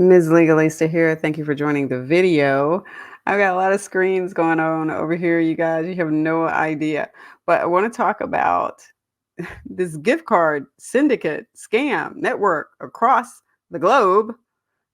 Ms Legalista here. Thank you for joining the video. I've got a lot of screens going on over here, you guys. You have no idea. But I want to talk about this gift card syndicate scam network across the globe,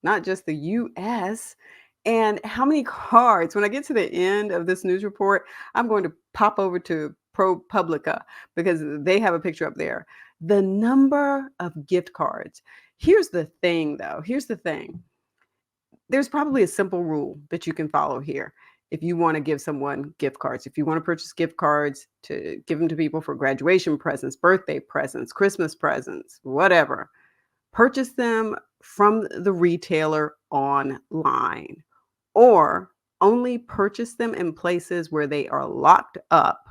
not just the US, and how many cards. When I get to the end of this news report, I'm going to pop over to ProPublica because they have a picture up there. The number of gift cards. Here's the thing, though. Here's the thing. There's probably a simple rule that you can follow here. If you want to give someone gift cards, if you want to purchase gift cards to give them to people for graduation presents, birthday presents, Christmas presents, whatever, purchase them from the retailer online or only purchase them in places where they are locked up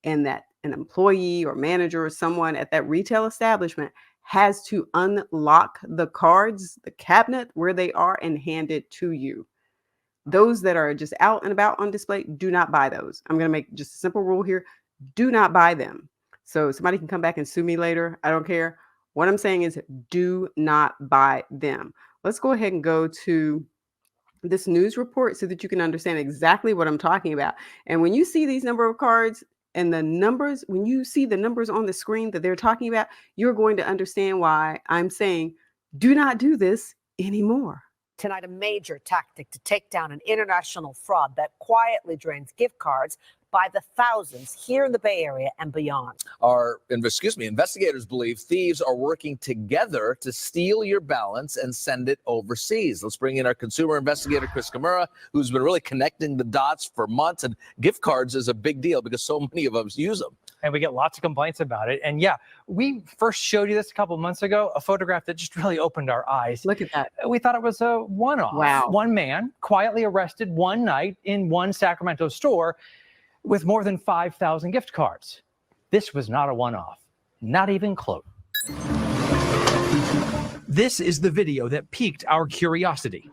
and that an employee or manager or someone at that retail establishment has to unlock the cards, the cabinet where they are, and hand it to you. Those that are just out and about on display, do not buy those. I'm going to make just a simple rule here. Do not buy them. So somebody can come back and sue me later. I don't care. What I'm saying is do not buy them. Let's go ahead and go to this news report so that you can understand exactly what I'm talking about. And when you see these number of cards and the numbers, when you see the numbers on the screen that they're talking about, you're going to understand why I'm saying do not do this anymore. Tonight, a major tactic to take down an international fraud that quietly drains gift cards by the thousands here in the Bay Area and beyond. Investigators believe thieves are working together to steal your balance and send it overseas. Let's bring in our consumer investigator, Chris Kimura, who's been really connecting the dots for months. And gift cards is a big deal because so many of us use them. And we get lots of complaints about it. And yeah, we first showed you this a couple months ago, a photograph that just really opened our eyes. Look at that. We thought it was a one-off. Wow. One man quietly arrested one night in one Sacramento store with more than 5,000 gift cards. This was not a one-off, not even close. This is the video that piqued our curiosity.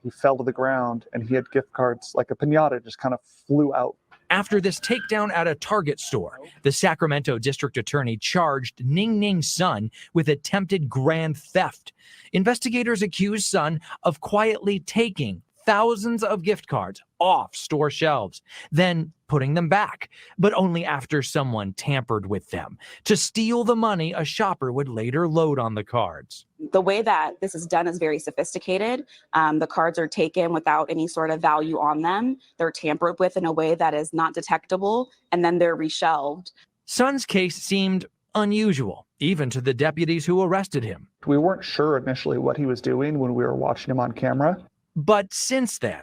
He fell to the ground and he had gift cards like a piñata just kind of flew out. After this takedown at a Target store, the Sacramento district attorney charged Ning Ning's son with attempted grand theft. Investigators accused Sun of quietly taking thousands of gift cards off store shelves, then putting them back, but only after someone tampered with them to steal the money a shopper would later load on the cards. The way that this is done is very sophisticated. The cards are taken without any sort of value on them. They're tampered with in a way that is not detectable, and then they're reshelved. Sun's case seemed unusual, even to the deputies who arrested him. We weren't sure initially what he was doing when we were watching him on camera. But since then,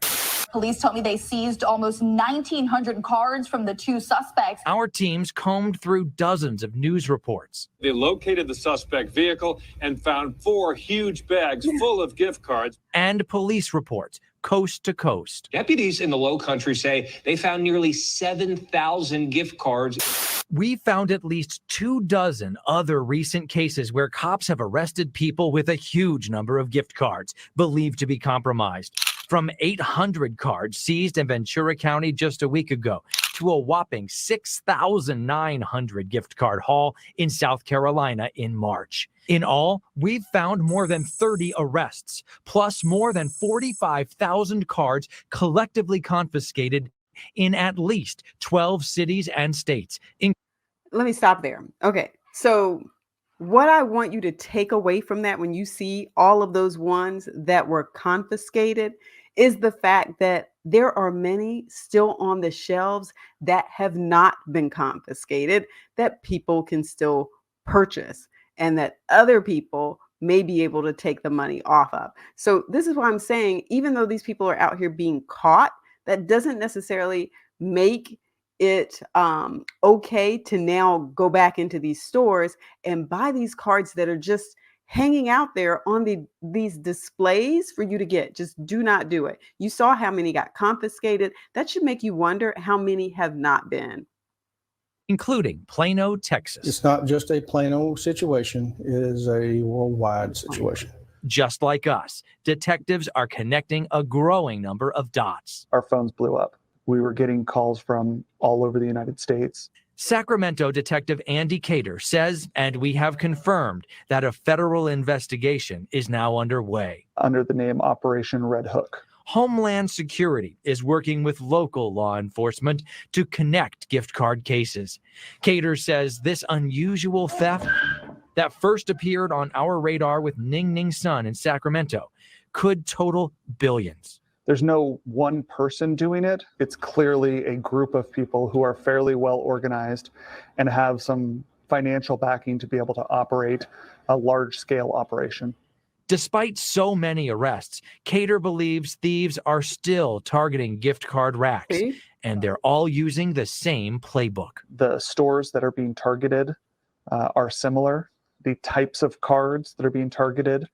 police told me they seized almost 1,900 cards from the two suspects. Our teams combed through dozens of news reports. They located the suspect vehicle and found 4 huge bags full of gift cards. And police reports, coast to coast. Deputies in the Low Country say they found nearly 7,000 gift cards. We found at least 24 other recent cases where cops have arrested people with a huge number of gift cards believed to be compromised. From 800 cards seized in Ventura County just a week ago to a whopping 6,900 gift card haul in South Carolina in March. In all, we've found more than 30 arrests, plus more than 45,000 cards collectively confiscated in at least 12 cities and states. Let me stop there. Okay, so what I want you to take away from that when you see all of those ones that were confiscated is the fact that there are many still on the shelves that have not been confiscated that people can still purchase and that other people may be able to take the money off of. So this is why I'm saying, even though these people are out here being caught, that doesn't necessarily make it okay to now go back into these stores and buy these cards that are just hanging out there on these displays for you to get. Just do not do it. You saw how many got confiscated. That should make you wonder how many have not been. Including Plano, Texas. It's not just a Plano situation. It is a worldwide situation. Just like us, detectives are connecting a growing number of dots. Our phones blew up. We were getting calls from all over the United States. Sacramento Detective Andy Cater says, and we have confirmed, that a federal investigation is now underway. Under the name Operation Red Hook. Homeland Security is working with local law enforcement to connect gift card cases. Cater says this unusual theft that first appeared on our radar with Ning Ning Sun in Sacramento could total billions. There's no one person doing it. It's clearly a group of people who are fairly well organized and have some financial backing to be able to operate a large-scale operation. Despite so many arrests, Cater believes thieves are still targeting gift card racks, and they're all using the same playbook. The stores that are being targeted are similar. The types of cards that are being targeted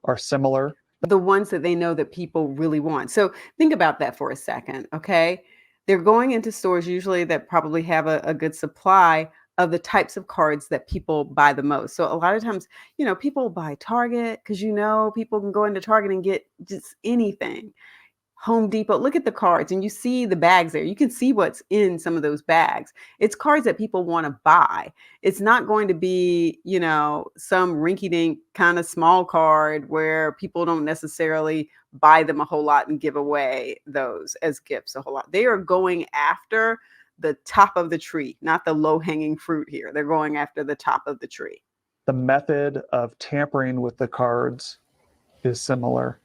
are similar. The ones that they know that people really want. So think about that for a second, okay? They're going into stores usually that probably have a good supply of the types of cards that people buy the most. So a lot of times, people buy Target because people can go into Target and get just anything. Home Depot, look at the cards and you see the bags there. You can see what's in some of those bags. It's cards that people want to buy. It's not going to be, some rinky-dink kind of small card where people don't necessarily buy them a whole lot and give away those as gifts a whole lot. They are going after the top of the tree, not the low-hanging fruit here. They're going after the top of the tree. The method of tampering with the cards is similar.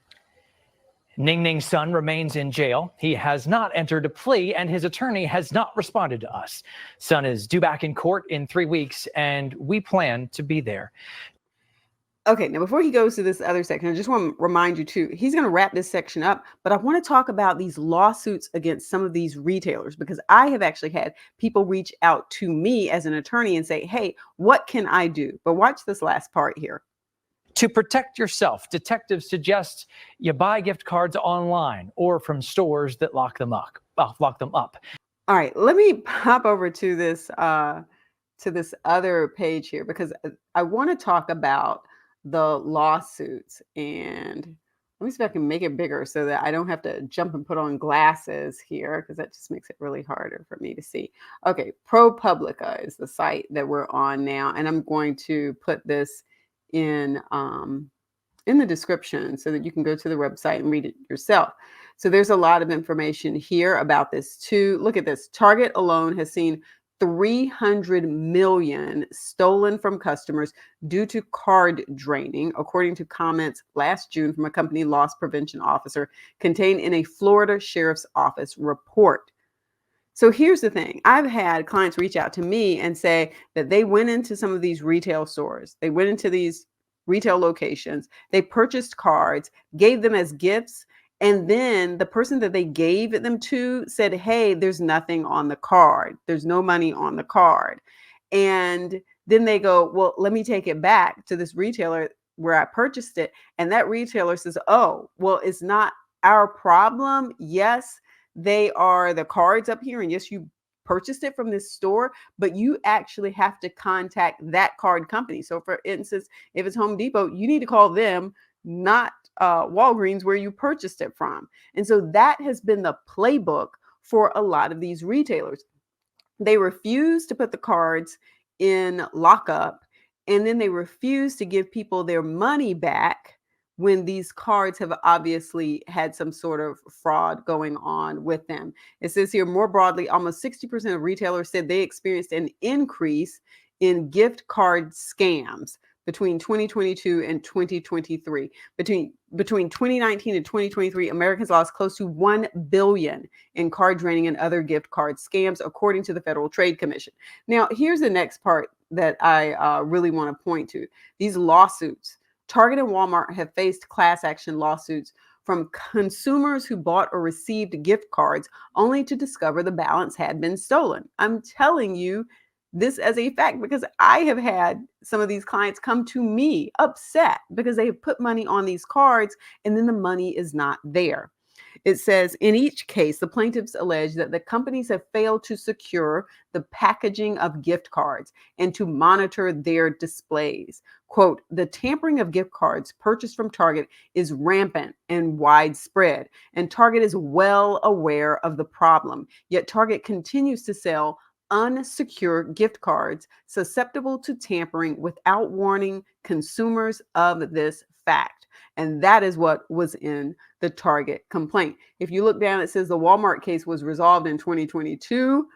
Ning Ning Sun remains in jail. He has not entered a plea, and his attorney has not responded to us. Sun is due back in court in 3 weeks, and we plan to be there. Okay, now before he goes to this other section, I just want to remind you too, he's going to wrap this section up, but I want to talk about these lawsuits against some of these retailers, because I have actually had people reach out to me as an attorney and say, hey, what can I do? But watch this last part here. To protect yourself, detectives suggest you buy gift cards online or from stores that lock them up. All right, let me pop over to this other page here, because I want to talk about the lawsuits, and let me see if I can make it bigger so that I don't have to jump and put on glasses here, because that just makes it really harder for me to see. Okay, ProPublica is the site that we're on now, and I'm going to put this in the description so that you can go to the website and read it yourself. So there's a lot of information here about this too. Look at this. Target alone has seen 300 million stolen from customers due to card draining, according to comments last June from a company loss prevention officer contained in a Florida Sheriff's Office report. So here's the thing. I've had clients reach out to me and say that they went into some of these retail stores. They went into these retail locations. They purchased cards, gave them as gifts. And then the person that they gave them to said, hey, there's nothing on the card. There's no money on the card. And then they go, well, let me take it back to this retailer where I purchased it. And that retailer says, oh, well, it's not our problem. Yes, they are the cards up here. And yes, you purchased it from this store, but you actually have to contact that card company. So for instance, if it's Home Depot, you need to call them, not Walgreens where you purchased it from. And so that has been the playbook for a lot of these retailers. They refuse to put the cards in lockup, and then they refuse to give people their money back when these cards have obviously had some sort of fraud going on with them. It says here, more broadly, almost 60% of retailers said they experienced an increase in gift card scams between 2022 and 2023. Between 2019 and 2023, Americans lost close to $1 billion in card draining and other gift card scams, according to the Federal Trade Commission. Now, here's the next part that I really want to point to. These lawsuits. Target and Walmart have faced class action lawsuits from consumers who bought or received gift cards only to discover the balance had been stolen. I'm telling you this as a fact because I have had some of these clients come to me upset because they have put money on these cards and then the money is not there. It says, in each case, the plaintiffs allege that the companies have failed to secure the packaging of gift cards and to monitor their displays. Quote, the tampering of gift cards purchased from Target is rampant and widespread, and Target is well aware of the problem. Yet Target continues to sell unsecure gift cards susceptible to tampering without warning consumers of this fact. And that is what was in the Target complaint. If you look down, it says the Walmart case was resolved in 2022.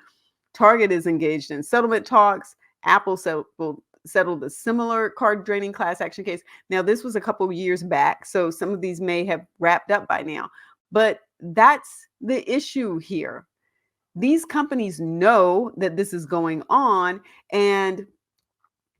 Target is engaged in settlement talks. Apple settled a similar card draining class action case. Now, this was a couple of years back, so some of these may have wrapped up by now. But that's the issue here. These companies know that this is going on, and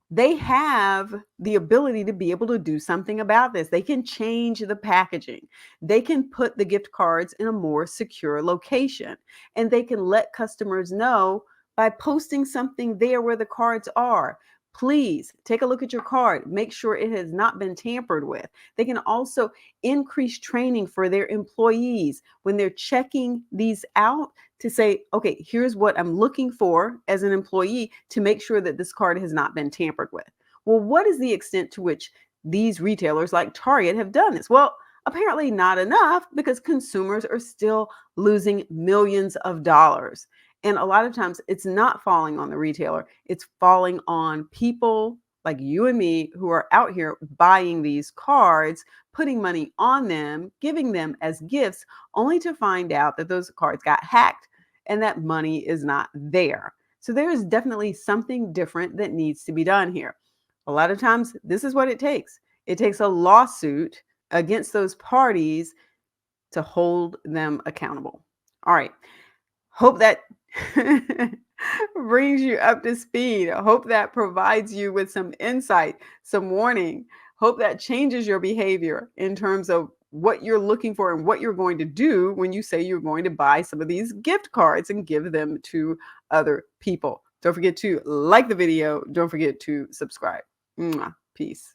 they have the ability to be able to do something about this. They can change the packaging. They can put the gift cards in a more secure location, and they can let customers know by posting something there where the cards are. Please take a look at your card. Make sure it has not been tampered with. They can also increase training for their employees when they're checking these out to say, okay, here's what I'm looking for as an employee to make sure that this card has not been tampered with. Well, what is the extent to which these retailers like Target have done this? Well, apparently not enough, because consumers are still losing millions of dollars. And a lot of times it's not falling on the retailer, it's falling on people like you and me who are out here buying these cards, putting money on them, giving them as gifts, only to find out that those cards got hacked and that money is not there. So there is definitely something different that needs to be done here. A lot of times this is what it takes. It takes a lawsuit against those parties to hold them accountable. All right. Hope that brings you up to speed. I hope that provides you with some insight, some warning. Hope that changes your behavior in terms of what you're looking for and what you're going to do when you say you're going to buy some of these gift cards and give them to other people. Don't forget to like the video. Don't forget to subscribe. Peace.